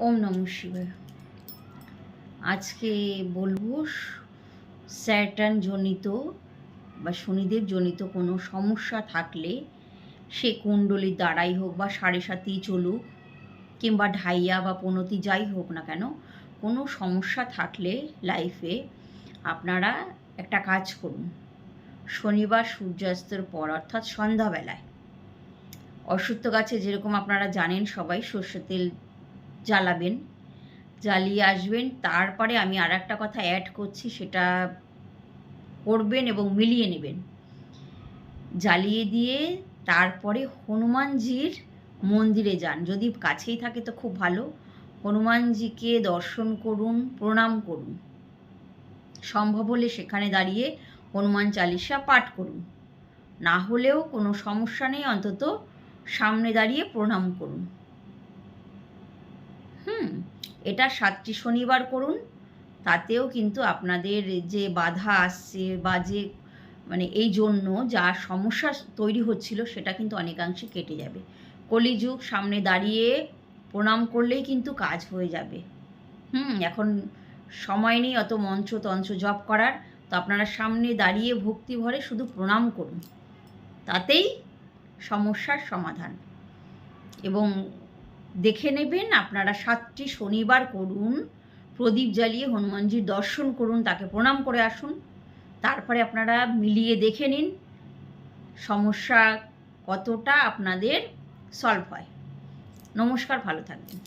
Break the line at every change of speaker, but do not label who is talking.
ওম নমঃ শিবায়। আজকে বলবো স্যাটার্ন জনিত বা শনিদেব জনিত কোনো সমস্যা থাকলে, সে কুণ্ডলীর দ্বারাই হোক বা সাড়ে সাতিই চলুক কিংবা ঢাইয়া বা পনতি যাই হোক না কেন, কোনো সমস্যা থাকলে লাইফে আপনারা একটা কাজ করুন। শনিবার সূর্যাস্তের পর অর্থাৎ সন্ধ্যাবেলায় অশ্বত্থ গাছে যেরকম আপনারা জানেন সবাই সর্ষের তেল জ্বালাবেন, জ্বালিয়ে আসবেন। তারপরে আমি আর একটা কথা অ্যাড করছি, সেটা করবেন এবং মিলিয়ে নেবেন। জ্বালিয়ে দিয়ে তারপরে হনুমানজির মন্দিরে যান, যদি কাছেই থাকে তো খুব ভালো। হনুমানজিকে দর্শন করুন, প্রণাম করুন। সম্ভব হলে সেখানে দাঁড়িয়ে হনুমান চালিসা পাঠ করুন। না হলেও কোনো সমস্যা নেই, অন্তত সামনে দাঁড়িয়ে প্রণাম করুন। এটা 7টি শনিবার করুন। তাতেও কিন্তু আপনাদের যে বাধা আসছে বা যে এই জন্য যা সমস্যা তৈরি হচ্ছিল, সেটা কিন্তু অনেকাংশে কেটে যাবে। কলিযুগ সামনে দাঁড়িয়ে প্রণাম করলেই কিন্তু কাজ হয়ে যাবে। এখন সময় নেই অত মন্ত্রতন্ত্র জপ করার, তো আপনারা সামনে দাঁড়িয়ে ভক্তি ভরে শুধু প্রণাম করুন, তাতেই সমস্যার সমাধান। এবং দেখে নেবেন, আপনারা 7টি শনিবার করুন, প্রদীপ জ্বালিয়ে হনুমানজির দর্শন করুন, তাকে প্রণাম করে আসুন। তারপরে আপনারা মিলিয়ে দেখে নিন সমস্যা কতটা আপনাদের সলভ হয়। নমস্কার, ভালো থাকবেন।